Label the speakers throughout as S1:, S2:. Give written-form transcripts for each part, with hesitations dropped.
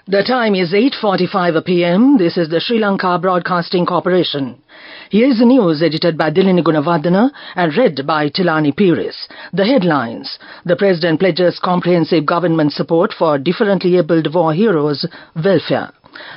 S1: The time is 8:45 p.m. This is the Sri Lanka Broadcasting Corporation. Here is the news edited by Dilini Gunawardena and read by Tilani Pires. The headlines. The President pledges comprehensive government support for differently abled war heroes' welfare.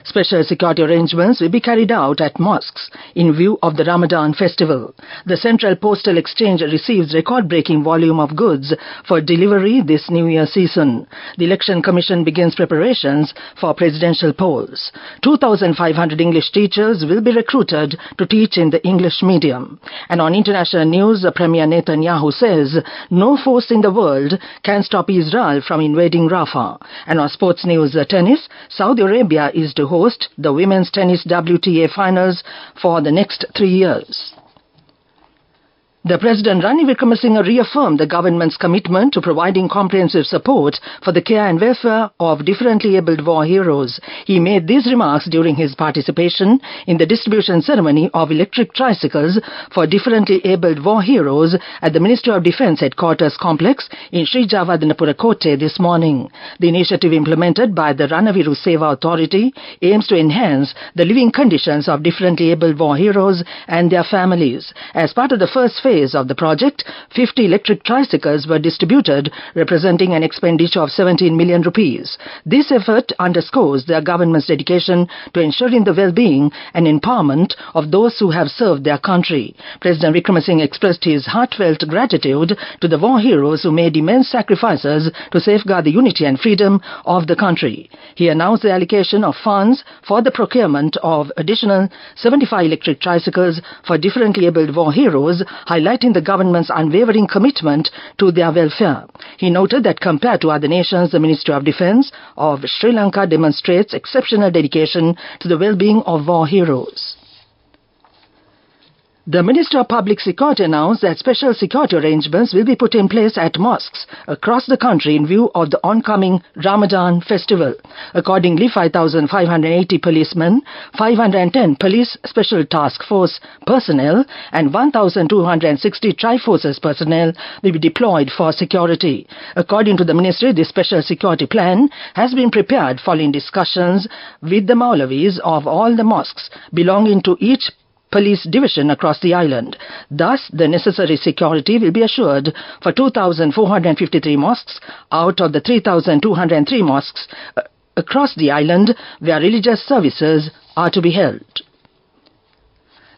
S1: Special security arrangements will be carried out at mosques in view of the Ramadan festival. The Central Postal Exchange receives record-breaking volume of goods for delivery this New Year season. The Election Commission begins preparations for presidential polls. 2,500 English teachers will be recruited to teach in the English medium. And on international news, Premier Netanyahu says no force in the world can stop Israel from invading Rafah. And on sports news, tennis, Saudi Arabia is to host the Women's Tennis WTA Finals for the next 3 years. The President Ranil Wickremesinghe reaffirmed the government's commitment to providing comprehensive support for the care and welfare of differently abled war heroes. He made these remarks during his participation in the distribution ceremony of electric tricycles for differently abled war heroes at the Ministry of Defence Headquarters Complex in Sri Jawadanapura Kotte this morning. The initiative implemented by the Ranaviru Seva Authority aims to enhance the living conditions of differently abled war heroes and their families. As part of the first phase of the project, 50 electric tricycles were distributed, representing an expenditure of 17 million rupees. This effort underscores the government's dedication to ensuring the well-being and empowerment of those who have served their country. President Wickremesinghe expressed his heartfelt gratitude to the war heroes who made immense sacrifices to safeguard the unity and freedom of the country. He announced the allocation of funds for the procurement of additional 75 electric tricycles for differently abled war heroes, highlighting the government's unwavering commitment to their welfare. He noted that compared to other nations, the Ministry of Defence of Sri Lanka demonstrates exceptional dedication to the well-being of war heroes. The Minister of Public Security announced that special security arrangements will be put in place at mosques across the country in view of the oncoming Ramadan festival. Accordingly, 5,580 policemen, 510 police special task force personnel and 1,260 Triforces personnel will be deployed for security. According to the ministry, this special security plan has been prepared following discussions with the Maulavis of all the mosques belonging to each police division across the island. Thus, the necessary security will be assured for 2,453 mosques out of the 3,203 mosques across the island where religious services are to be held.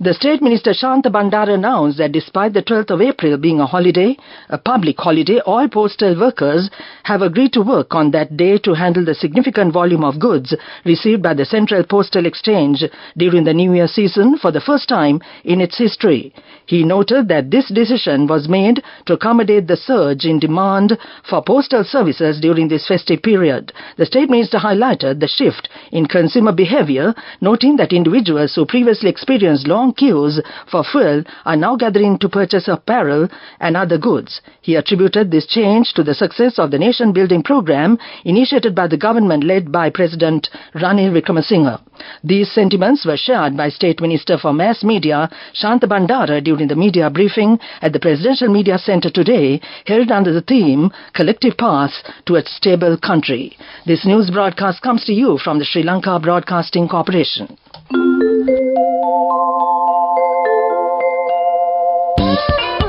S1: The State Minister Shanta Bandara announced that despite the 12th of April being a holiday, a public holiday, all postal workers have agreed to work on that day to handle the significant volume of goods received by the Central Postal Exchange during the New Year season for the first time in its history. He noted that this decision was made to accommodate the surge in demand for postal services during this festive period. The State Minister highlighted the shift in consumer behavior, noting that individuals who previously experienced long queues for fuel are now gathering to purchase apparel and other goods. He attributed this change to the success of the nation-building program initiated by the government led by President Ranil Wickremesinghe. These sentiments were shared by State Minister for Mass Media Shanta Bandara during the media briefing at the Presidential Media Centre today, held under the theme Collective Path to a Stable Country. This news broadcast comes to you from the Sri Lanka Broadcasting Corporation.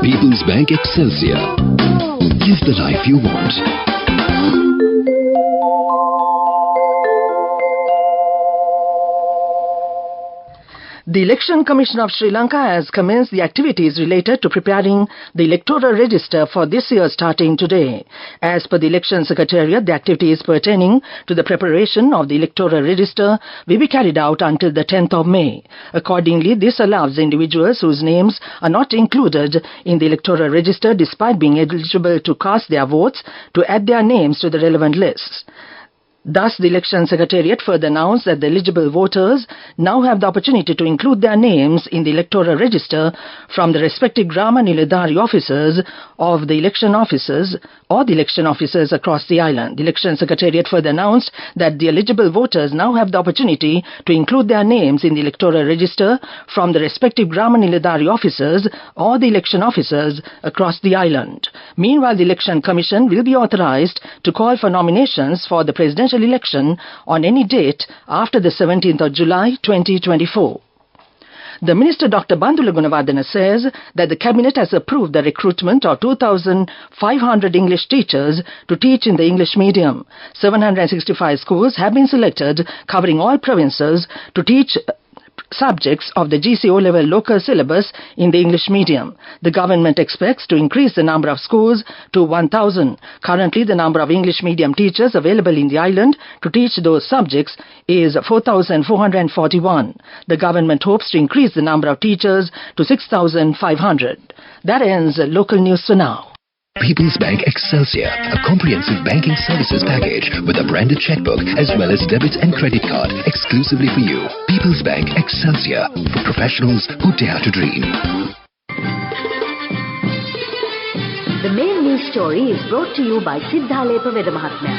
S2: People's Bank Excelsior. Live the life you want.
S1: The Election Commission of Sri Lanka has commenced the activities related to preparing the electoral register for this year starting today. As per the Election Secretariat, the activities pertaining to the preparation of the electoral register will be carried out until the 10th of May. Accordingly, this allows individuals whose names are not included in the electoral register despite being eligible to cast their votes to add their names to the relevant lists. Thus, the Election Secretariat further announced that the eligible voters now have the opportunity to include their names in the electoral register from the respective Grama Niladhari officers of the election officers or the election officers across the island. The Election Secretariat further announced that the eligible voters now have the opportunity to include their names in the electoral register from the respective Grama Niladhari officers or the election officers across the island. Meanwhile, the Election Commission will be authorized to call for nominations for the presidential presidential election on any date after the 17th of July 2024. The Minister Dr. Bandula Gunawardena says that the Cabinet has approved the recruitment of 2,500 English teachers to teach in the English medium. 765 schools have been selected, covering all provinces, to teach subjects of the GCO level local syllabus in the English medium. The government expects to increase the number of schools to 1,000. Currently, the number of English medium teachers available in the island to teach those subjects is 4,441. The government hopes to increase the number of teachers to 6,500. That ends local news for now.
S2: People's Bank Excelsior, a comprehensive banking services package with a branded checkbook as well as debit and credit card exclusively for you. People's Bank Excelsior, for professionals who dare to dream.
S3: The main news story is brought to you by Sinhala Mahatmya.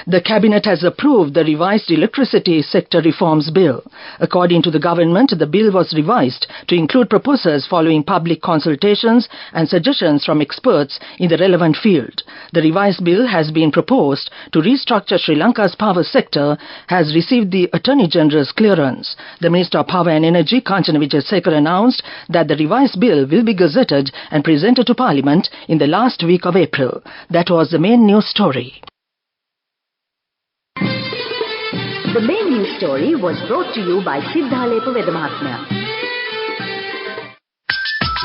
S1: The Cabinet has approved the revised Electricity Sector Reforms Bill. According to the government, the bill was revised to include proposals following public consultations and suggestions from experts in the relevant field. The revised bill has been proposed to restructure Sri Lanka's power sector, has received the Attorney General's clearance. The Minister of Power and Energy, Kanchana Wijesekara, announced that the revised bill will be gazetted and presented to Parliament in the last week of April. That was the main news story.
S3: The main news story was brought to you by Sinhala Mahatmya.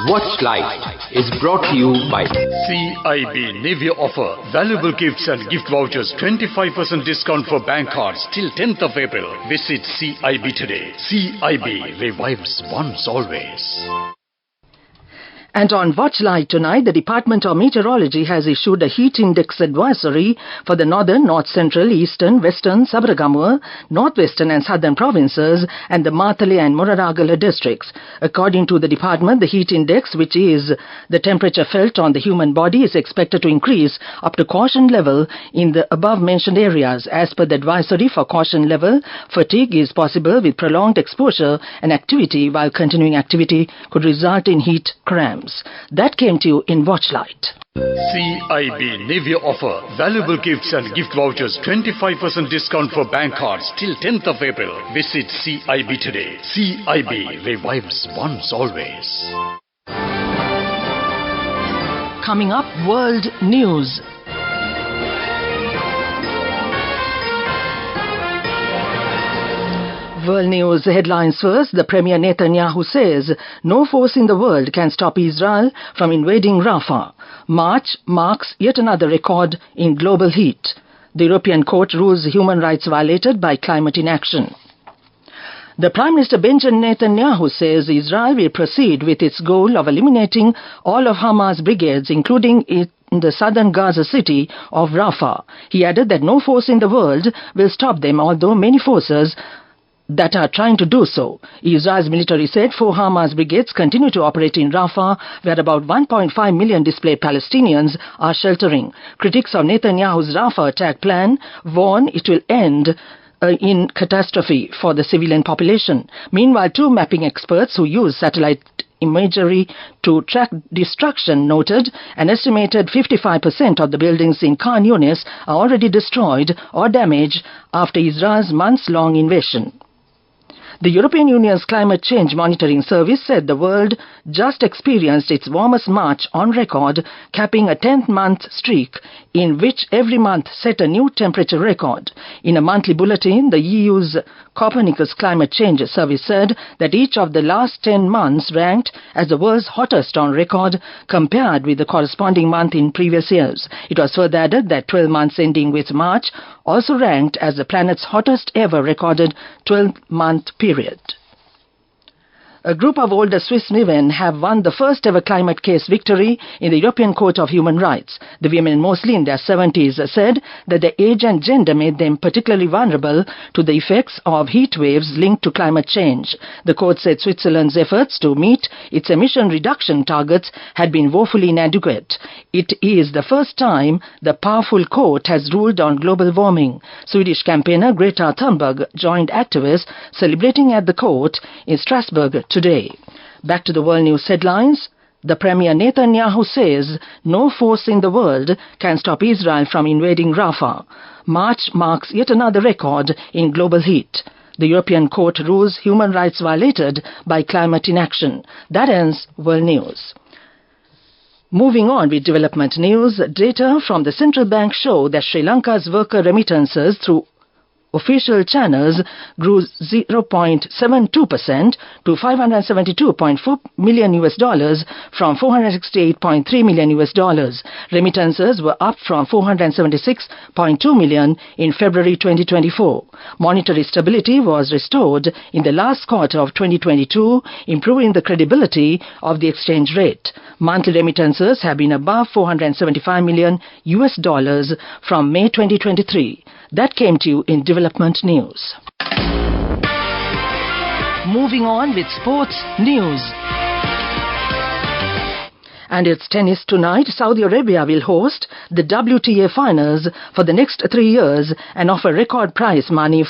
S4: Watch Live is brought to you by
S5: CIB Navy offer valuable gifts and gift vouchers, 25% discount for bank cards till 10th of April. Visit CIB today. CIB revives once always.
S1: And on Watch Light tonight, the Department of Meteorology has issued a heat index advisory for the northern, north central, eastern, western, Sabaragamuwa, northwestern and southern provinces and the Matale and Moraragala districts. According to the department, the heat index, which is the temperature felt on the human body, is expected to increase up to caution level in the above-mentioned areas. As per the advisory for caution level, fatigue is possible with prolonged exposure and activity, while continuing activity could result in heat cramps. That came to you in Watchlight.
S5: CIB Navy offer valuable gifts and gift vouchers, 25% discount for bank cards till 10th of April. Visit CIB today. CIB revives once always.
S1: Coming up, World News. World News headlines first. The Premier Netanyahu says no force in the world can stop Israel from invading Rafah. March marks yet another record in global heat. The European Court rules human rights violated by climate inaction. The Prime Minister Benjamin Netanyahu says Israel will proceed with its goal of eliminating all of Hamas brigades, including in the southern Gaza city of Rafah. He added that no force in the world will stop them, although many forces that are trying to do so. Israel's military said 4 Hamas brigades continue to operate in Rafah, where about 1.5 million displaced Palestinians are sheltering. Critics of Netanyahu's Rafah attack plan warn it will end in catastrophe for the civilian population. Meanwhile, 2 mapping experts who use satellite imagery to track destruction noted an estimated 55% of the buildings in Khan Yunis are already destroyed or damaged after Israel's months-long invasion. The European Union's Climate Change Monitoring Service said the world just experienced its warmest March on record, capping a 10th-month streak in which every month set a new temperature record. In a monthly bulletin, the EU's Copernicus Climate Change Service said that each of the last 10 months ranked as the world's hottest on record compared with the corresponding month in previous years. It was further added that 12 months ending with March also ranked as the planet's hottest ever recorded 12-month period. A group of older Swiss women have won the first ever climate case victory in the European Court of Human Rights. The women, mostly in their 70s, said that their age and gender made them particularly vulnerable to the effects of heat waves linked to climate change. The court said Switzerland's efforts to meet its emission reduction targets had been woefully inadequate. It is the first time the powerful court has ruled on global warming. Swedish campaigner Greta Thunberg joined activists celebrating at the court in Strasbourg today. Back to the world news headlines. The Premier Netanyahu says no force in the world can stop Israel from invading Rafah. March marks yet another record in global heat. The European Court rules human rights violated by climate inaction. That ends World News. Moving on with development news, data from the central bank show that Sri Lanka's worker remittances through official channels grew 0.72% to $572.4 million from $468.3 million. Remittances were up from $476.2 million in February 2024. Monetary stability was restored in the last quarter of 2022, improving the credibility of the exchange rate. Monthly remittances have been above $475 million from May 2023. That came to you in development news. Moving on with sports news. And it's tennis tonight. Saudi Arabia will host the WTA finals for the next 3 years and offer record prize money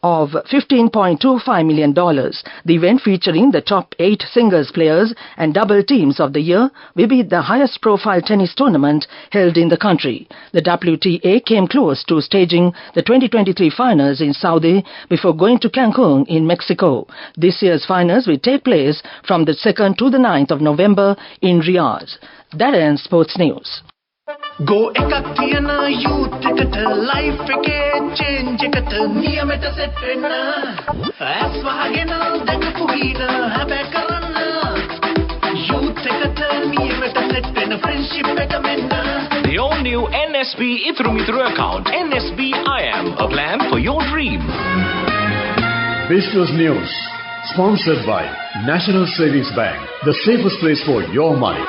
S1: of $15.25 million. The event, featuring the top 8 singles players and double teams of the year, will be the highest profile tennis tournament held in the country. The WTA came close to staging the 2023 finals in Saudi before going to Cancun in Mexico. This year's finals will take place from the 2nd to the 9th of November in Riyadh. That ends sports news.
S6: Go ekakthiyana youth eකට life එකේ change එකට නියමෙට set වෙන්න ඇස් වහගෙන දැකපු හින හැබැ කරන්න youth එකට නියමෙට set වෙන්න friendship එක මෙන්න.
S7: The all new NSB Ithru Mithru account, NSB IM, a plan for your dream.
S5: Business News, sponsored by National Savings Bank, the safest place for your money.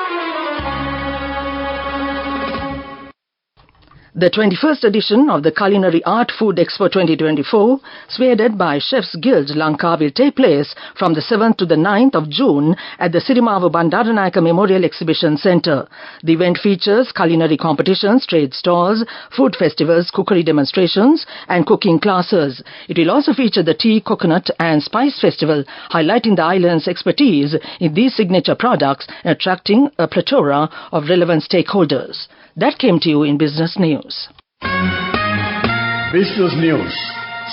S1: The 21st edition of the Culinary Art Food Expo 2024, spearheaded by Chefs Guild Lanka, will take place from the 7th to the 9th of June at the Sirimava Bandaranayaka Memorial Exhibition Centre. The event features culinary competitions, trade stalls, food festivals, cookery demonstrations and cooking classes. It will also feature the Tea, Coconut and Spice Festival, highlighting the island's expertise in these signature products and attracting a plethora of relevant stakeholders. That came to you in business news.
S5: Business News,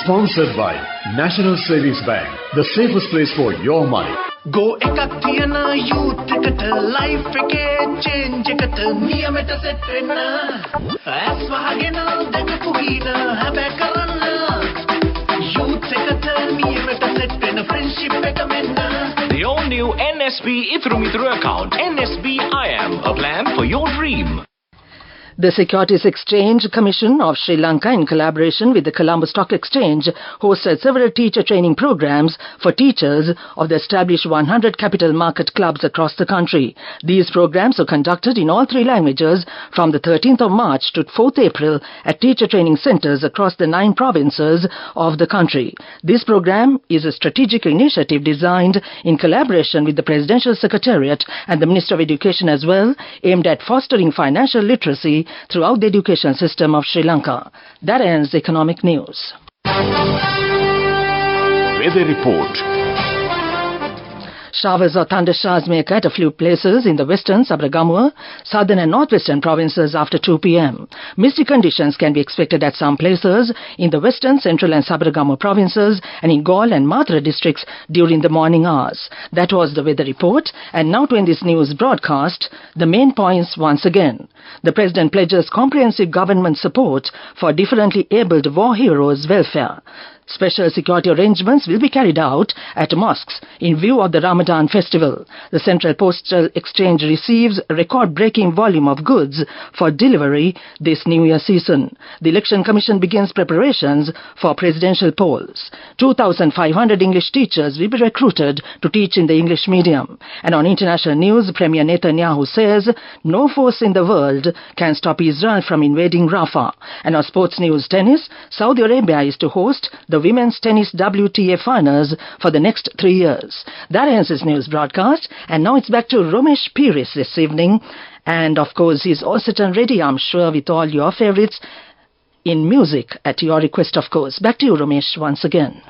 S5: sponsored by National Savings Bank, the safest place for your money.
S6: Go ekakthiyana youth එකට life එකේ change එකට නියමෙට set වෙන්න ඇස් වහගෙන දැකපු හින හැබැ කරන්න youth එකට නියමෙට set වෙන්න friendship එක මෙන්න.
S7: The all new NSB Ithru Mithru account, NSB IM, a plan for your dream.
S1: The Securities Exchange Commission of Sri Lanka, in collaboration with the Colombo Stock Exchange, hosted several teacher training programs for teachers of the established 100 capital market clubs across the country. These programs were conducted in all 3 languages from the 13th of March to 4th April at teacher training centers across the 9 provinces of the country. This program is a strategic initiative designed in collaboration with the Presidential Secretariat and the Minister of Education as well, aimed at fostering financial literacy throughout the education system of Sri Lanka. That ends economic news.
S7: Weather report.
S1: Showers or thundershowers may occur at a few places in the western, Sabragamua, southern and northwestern provinces after 2 p.m. Misty conditions can be expected at some places in the western, central and Sabragamua provinces and in Gaul and Mathura districts during the morning hours. That was the weather report. And now to end this news broadcast, the main points once again. The President pledges comprehensive government support for differently abled war heroes' welfare. Special security arrangements will be carried out at mosques in view of the Ramadan festival. The Central Postal Exchange receives a record-breaking volume of goods for delivery this New Year season. The Election Commission begins preparations for presidential polls. 2,500 English teachers will be recruited to teach in the English medium. And on international news, Premier Netanyahu says no force in the world can stop Israel from invading Rafah. And on sports news, tennis, Saudi Arabia is to host the women's tennis WTA finals for the next 3 years. That ends this news broadcast, and now it's back to Romesh Piris this evening. And of course, he's all set and ready, I'm sure, with all your favorites in music at your request, of course. Back to you, Romesh, once again.